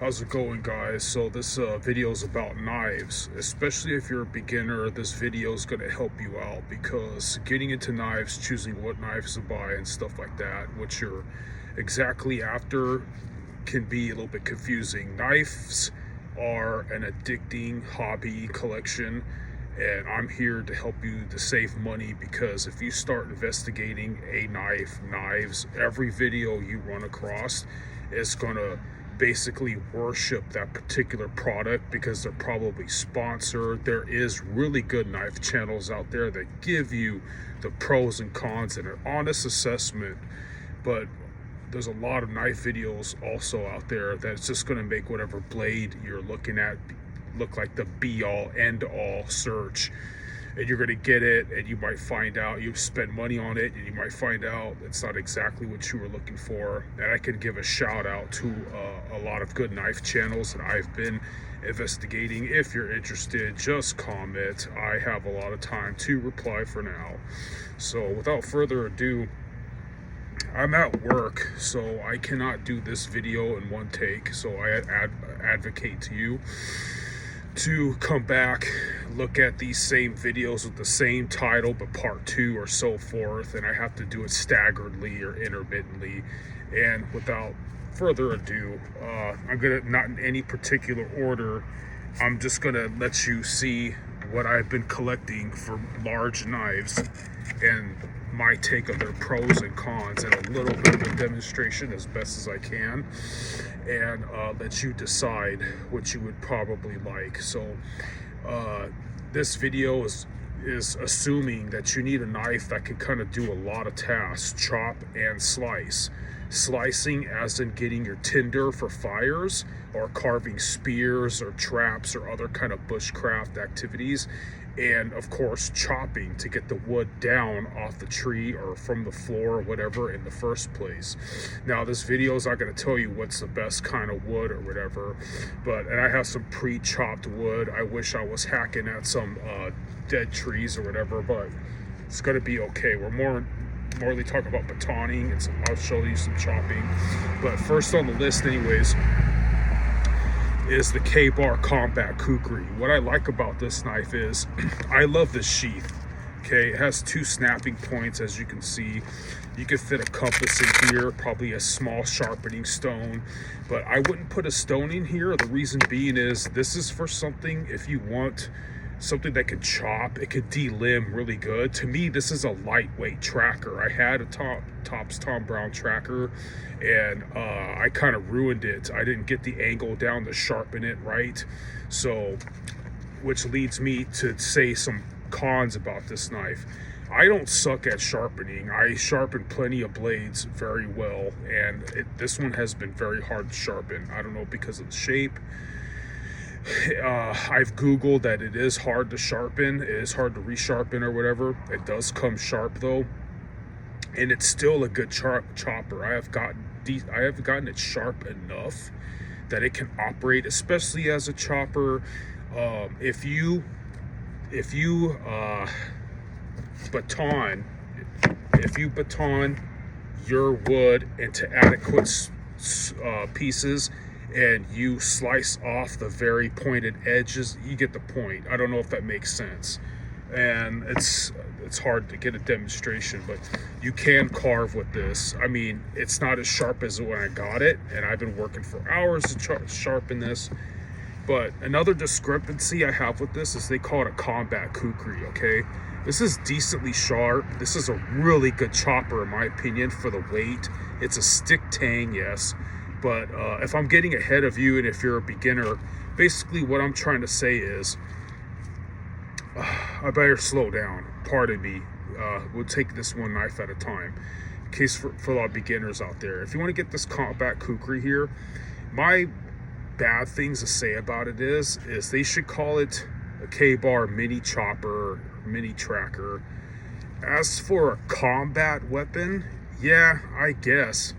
How's it going, guys? So this video is about knives. Especially if you're a beginner, this video is going to help you out, because getting into knives, choosing what knives to buy and stuff like that, what you're exactly after, can be a little bit confusing. Knives are an addicting hobby collection, and I'm here to help you to save money, because if you start investigating knives, every video you run across is gonna basically worship that particular product because they're probably sponsored. There is really good knife channels out there that give you the pros and cons and an honest assessment, but there's a lot of knife videos also out there that's just going to make whatever blade you're looking at look like the be-all end-all search, and you're going to get it, and you might find out you spend money on it, and you might find out it's not exactly what you were looking for. And I can give a shout out to a lot of good knife channels that I've been investigating. If you're interested, just comment. I have a lot of time to reply for now. So without further ado, I'm at work, so I cannot do this video in one take, so I advocate to you to come back, look at these same videos with the same title but part 2 or so forth, and I have to do it staggeredly or intermittently. And without further ado, I'm gonna, not in any particular order, I'm just gonna let you see what I've been collecting for large knives and my take of their pros and cons, and a little bit of a demonstration as best as I can, and let you decide what you would probably like. So this video is assuming that you need a knife that can kind of do a lot of tasks: chop and slice. Slicing as in getting your tinder for fires, or carving spears or traps or other kind of bushcraft activities, and of course chopping to get the wood down off the tree or from the floor or whatever in the first place. Now this video is not going to tell you what's the best kind of wood or whatever, and I have some pre-chopped wood. I wish I was hacking at some dead trees or whatever, but it's going to be okay. We're morely talking about batoning, and I'll show you some chopping. But first on the list anyways is the K-Bar Combat Kukri. What I like about this knife is I love this sheath. Okay, it has 2 snapping points, as you can see. You could fit a compass in here, probably a small sharpening stone, but I wouldn't put a stone in here. The reason being is this is for something, if you want something that could chop, it could delimb really good. To me, this is a lightweight tracker. I had a Tops Tom Brown tracker, and I kind of ruined it. I didn't get the angle down to sharpen it right, so which leads me to say some cons about this knife. I don't suck at sharpening. I sharpen plenty of blades very well, and this one has been very hard to sharpen. I don't know, because of the shape. I've googled that it is hard to sharpen. It is hard to resharpen or whatever. It does come sharp though, and it's still a good chopper. I have gotten it sharp enough that it can operate, especially as a chopper. If you baton your wood into adequate pieces, and you slice off the very pointed edges, you get the point. I don't know if that makes sense, and it's hard to get a demonstration, but you can carve with this. I mean, it's not as sharp as when I got it, and I've been working for hours to sharpen this. But another discrepancy I have with this is they call it a Combat Kukri. Okay, this is decently sharp. This is a really good chopper in my opinion for the weight. It's a stick tang, yes, but if I'm getting ahead of you, and if you're a beginner, basically what I'm trying to say is I better slow down. Pardon me. We'll take this one knife at a time, in case for a lot of beginners out there. If you want to get this Combat Kukri here, my bad things to say about it is they should call it a K-Bar mini chopper, mini tracker. As for a combat weapon, yeah, I guess,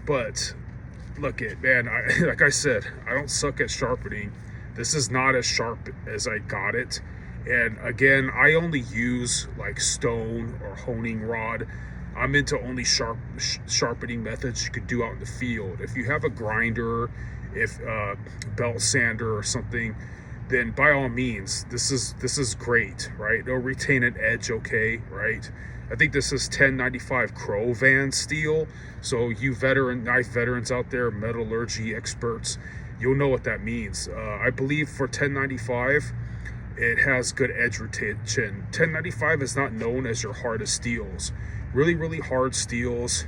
but look it, man, like I said, I don't suck at sharpening. This is not as sharp as I got it, and again, I only use like stone or honing rod. I'm into only sharpening methods you could do out in the field. If you have a grinder if belt sander or something, then by all means, this is great, right? It'll retain an edge, okay, right? I think this is 1095 Crow Van steel. So you knife veterans out there, metallurgy experts, you'll know what that means. I believe for 1095, it has good edge retention. 1095 is not known as your hardest steels. Really, really hard steels,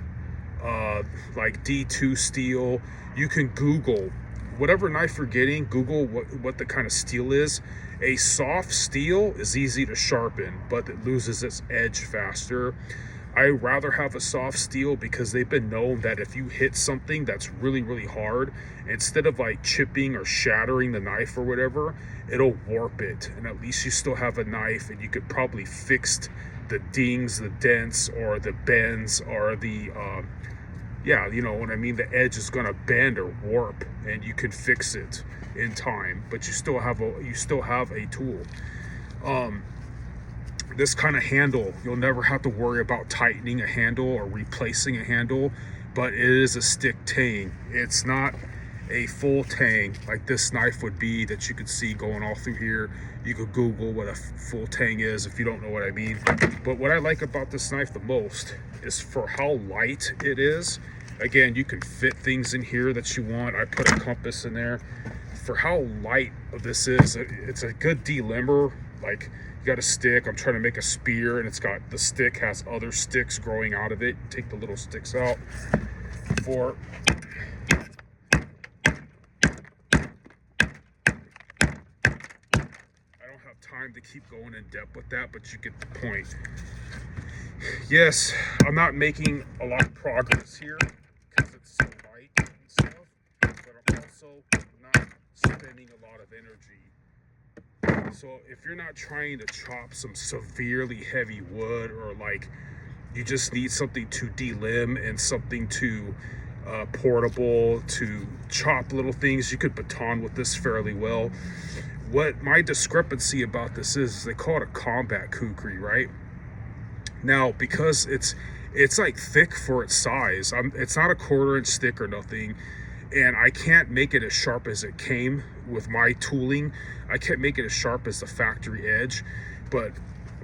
like D2 steel, you can Google whatever knife you're getting, Google what the kind of steel is. A soft steel is easy to sharpen, but it loses its edge faster. I rather have a soft steel because they've been known that if you hit something that's really, really hard, instead of like chipping or shattering the knife or whatever, it'll warp it. And at least you still have a knife, and you could probably fix the dings, the dents, or the bends, or the yeah, you know what I mean? The edge is gonna bend or warp, and you can fix it in time, but you still have a tool. This kind of handle, you'll never have to worry about tightening a handle or replacing a handle, but it is a stick tang. It's not a full tang like this knife would be that you could see going all through here. You could Google what a full tang is if you don't know what I mean. But what I like about this knife the most is for how light it is. Again, you can fit things in here that you want. I put a compass in there. For how light this is, it's a good delimber. Like, you got a stick, I'm trying to make a spear, and the stick has other sticks growing out of it. Take the little sticks out. For time to keep going in depth with that, but you get the point. Yes, I'm not making a lot of progress here because it's so light and stuff, but I'm also not spending a lot of energy. So if you're not trying to chop some severely heavy wood, or like you just need something to delimb and something to portable to chop little things, you could baton with this fairly well. What my discrepancy about this is they call it a combat kukri, right? Now, because it's like thick for its size, it's not a 1/4 inch stick or nothing, and I can't make it as sharp as it came with my tooling. I can't make it as sharp as the factory edge, but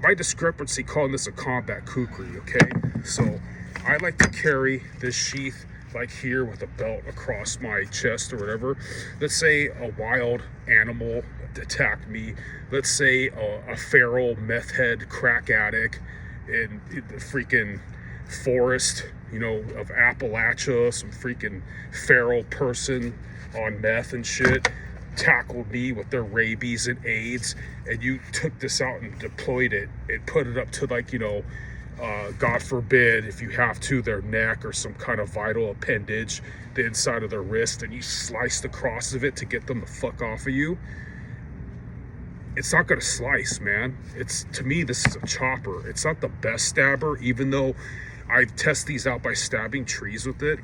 my discrepancy calling this a combat kukri, okay? So I like to carry this sheath like here with a belt across my chest or whatever. Let's say a wild animal attacked me. Let's say a feral meth head crack addict in the freaking forest, you know, of Appalachia, some freaking feral person on meth and shit tackled me with their rabies and AIDS, and you took this out and deployed it and put it up to, like, you know, God forbid, if you have to, their neck or some kind of vital appendage, the inside of their wrist, and you slice the cross of it to get them the fuck off of you. It's not gonna slice, man. To me, this is a chopper. It's not the best stabber, even though I test these out by stabbing trees with it.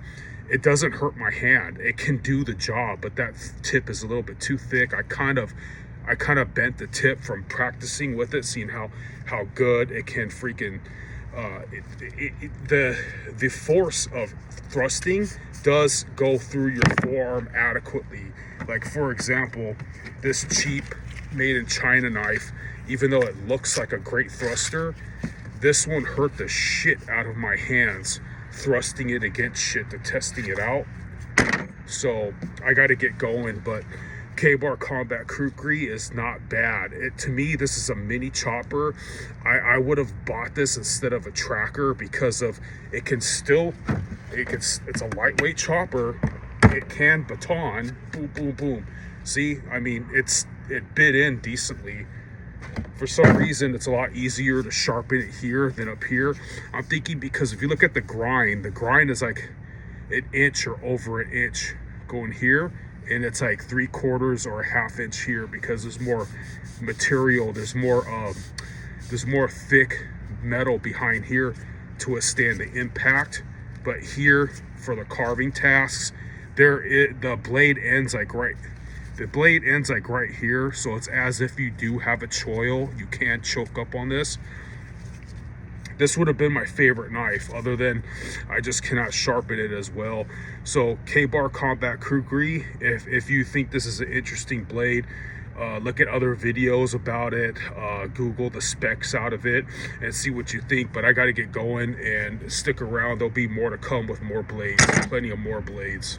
It doesn't hurt my hand. It can do the job, but that tip is a little bit too thick. I kind of bent the tip from practicing with it, seeing how good it can freaking the force of thrusting does go through your forearm adequately. Like, for example, this cheap made in China knife, even though it looks like a great thruster, this one hurt the shit out of my hands thrusting it against shit to testing it out. So I got to get going, but K-Bar Combat Kukri is not bad. To me, this is a mini chopper. I would have bought this instead of a tracker because of it's a lightweight chopper. It can baton, boom, boom, boom. See, I mean, it bit in decently. For some reason, it's a lot easier to sharpen it here than up here. I'm thinking because if you look at the grind is like an inch or over an inch going here, and it's like 3/4 or a 1/2 inch here because there's more material, there's more thick metal behind here to withstand the impact. But here, for the carving tasks, the blade ends like right here, so it's as if you do have a choil. You can choke up on this. this would have been my favorite knife, other than I just cannot sharpen it as well. So K-Bar Combat Kukri, if you think this is an interesting blade, look at other videos about it, Google the specs out of it and see what you think. But I got to get going, and stick around. There'll be more to come with more blades, plenty of more blades.